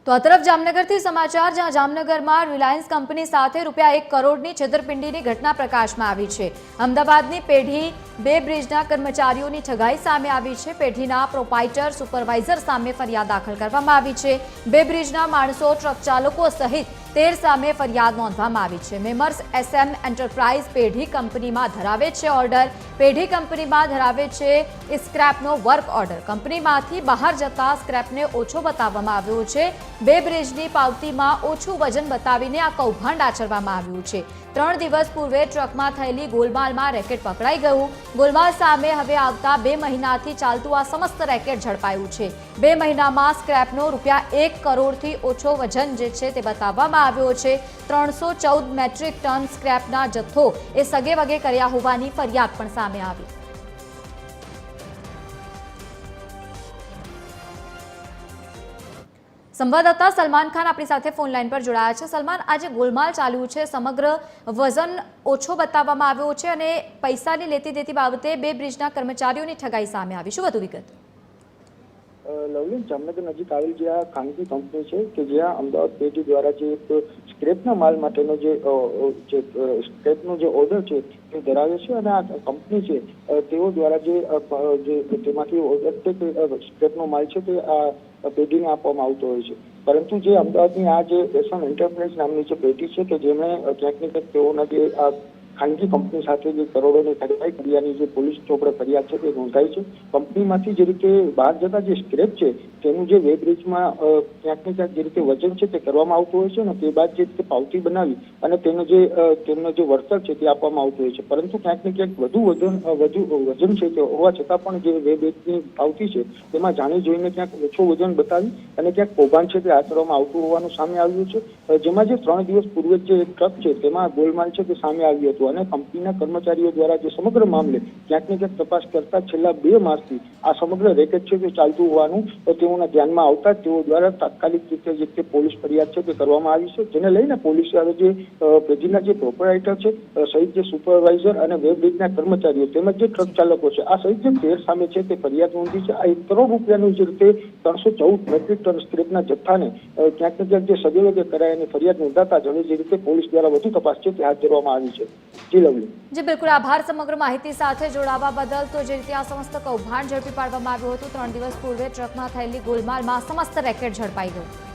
તો આ તરફ જામનગરથી સમાચાર, જ્યાં જામનગરમાં રિલાયન્સ કંપની સાથે રૂપિયા 1 કરોડની છેતરપિંડીની ઘટના પ્રકાશમાં આવી છે। અમદાવાદની પેઢી બે બ્રિજના કર્મચારીઓની ઠગાઈ સામે આવી છે। પેઢીના પ્રોપાઇટર સુપરવાઇઝર સામે ફરિયાદ દાખલ કરવામાં આવી છે। બે બ્રિજના માણસો, ટ્રક ચાલકો સહિત 13 સામે ફરિયાદ નોંધવામાં આવી છે। મેમર્સ SM એન્ટરપ્રાઇઝ પેઢી કંપનીમાં ધરાવે છે ઓર્ડર। પેઢી કંપનીમાં ધરાવે છે સ્ક્રેપનો વર્ક ઓર્ડર। કંપનીમાંથી બહાર જતા સ્ક્રેપને ઓછો બતાવવામાં આવ્યો છે। બે બ્રિજની પાવતીમાં ઓછું વજન બતાવીને આ કૌભાંડ આચરવામાં આવ્યું છે। 3 દિવસ પૂર્વે ટ્રકમાં થયેલી ગોલમાલમાં રેકેટ પકડાઈ ગયું। ગોલમાલ સામે હવે આવતા 2 મહિનાથી ચાલતું આ સમસ્ત રેકેટ ઝડપાયું છે। 2 મહિનામાં સ્ક્રેપનો રૂપિયા 1 કરોડથી ઓછો વજન જે છે તે બતાવવામાં આવ્યો છે। 314 મેટ્રિક ટન સ્ક્રેપના જથ્થો એ સગે વગે કર્યા હોવાની ફરિયાદ પણ સામે આવી। સંવાદદાતા સલમાન ખાન આપણી સાથે ફોન લાઈન પર જોડાયા છે। સલમાન, આજે ગોલમાલ ચાલ્યું છે, સમગ્ર વજન ઓછો બતાવવામાં આવ્યો છે અને પૈસાની લેતી દેતી બાબતે બે બ્રિજના કર્મચારીઓની ઠગાઈ સામે આવી, શું વધુ વિગત? લવલી, જામનગર નજીક આવેલ જે આ ખાનગી કંપની છે કે જ્યાં અમદાવાદ પેઢી દ્વારા જે સ્ક્રેપના માલ માટેનો જે સ્ક્રેપનો જે ઓર્ડર છે તે ધરાવે છે અને આ કંપની છે તેઓ દ્વારા જે તેમાંથી ઓર્ડર છે તે સ્ક્રેપનો માલ છે તે આ પેઢીને આપવામાં આવતો હોય છે। પરંતુ જે અમદાવાદની આ જે SM એન્ટરપ્રાઇઝ નામની જે પેઢી છે કે જેમણે ક્યાંક ને ક્યાંક તેઓના જે આ ખાનગી કંપની સાથે જે કરોડોની ઠગાઈ કર્યાની જે પોલીસ ચોપડે ફરિયાદ છે તે નોંધાઈ છે। કંપનીમાંથી જે રીતે બહાર જતા જે સ્ક્રેપ છે તેનું જે વેબ બ્રિજમાં ક્યાંક ને ક્યાંક જે રીતે વજન છે તે કરવામાં આવતું હોય છે ને તે બાદ જે રીતે પાવતી બનાવી અને તેમનો જે વળતર છે તે આપવામાં આવતું હોય છે। પરંતુ ક્યાંક ને ક્યાંક વધુ વજન છે તે હોવા છતાં પણ જે વેબ બ્રિજની પાવતી છે તેમાં જાણી જોઈને ક્યાંક ઓછું વજન બતાવી અને ક્યાંક કૌભાંડ છે તે આચરવામાં આવતું હોવાનું સામે આવ્યું છે। જેમાં જે 3 દિવસ પૂર્વે જે ટ્રક છે તેમાં ગોલમાલ છે તે સામે આવ્યું હતું અને કંપનીના કર્મચારીઓ દ્વારા જે સમગ્ર મામલે ક્યાંક ને ક્યાંક તપાસ કરતા છેલ્લા 2 માસથી આ સમગ્ર રેકેટ છે તે ચાલતું હોવાનું તેઓના ધ્યાનમાં આવતા તેઓ દ્વારા તાત્કાલિક રીતે જે પોલીસ ફરિયાદ છે તે કરવામાં આવી છે। જેને લઈને પોલીસે હવે જે પેઢીના જે પ્રોપરાઇટર છે સહિત જે સુપરવાઇઝર અને વેબ બ્રિજના કર્મચારીઓ તેમજ જે ટ્રક ચાલકો છે આ સહિત જે 13 સામે છે તે ફરિયાદ નોંધી છે। આ 1 કરોડ રૂપિયાનું જે રીતે 314 મેટ્રિક ટન સ્ક્રેપના જથ્થાને ક્યાંક ને ક્યાંક જે સગેવગે કરાયાની ફરિયાદ નોંધાતા જ હવે જે રીતે પોલીસ દ્વારા વધુ તપાસ છે તે હાથ ધરવામાં આવી છે। જી બિલકુલ, આભાર સમગ્ર માહિતી સાથે જોડાવા બદલ। તો જે રીતે આ સમસ્ત કૌભાંડ ઝડપી પાડવામાં આવ્યું હતું, 3 દિવસ પૂર્વે ટ્રકમાં થયેલી ગોલમાલમાં સમસ્ત રેકેટ ઝડપાઈ ગયું।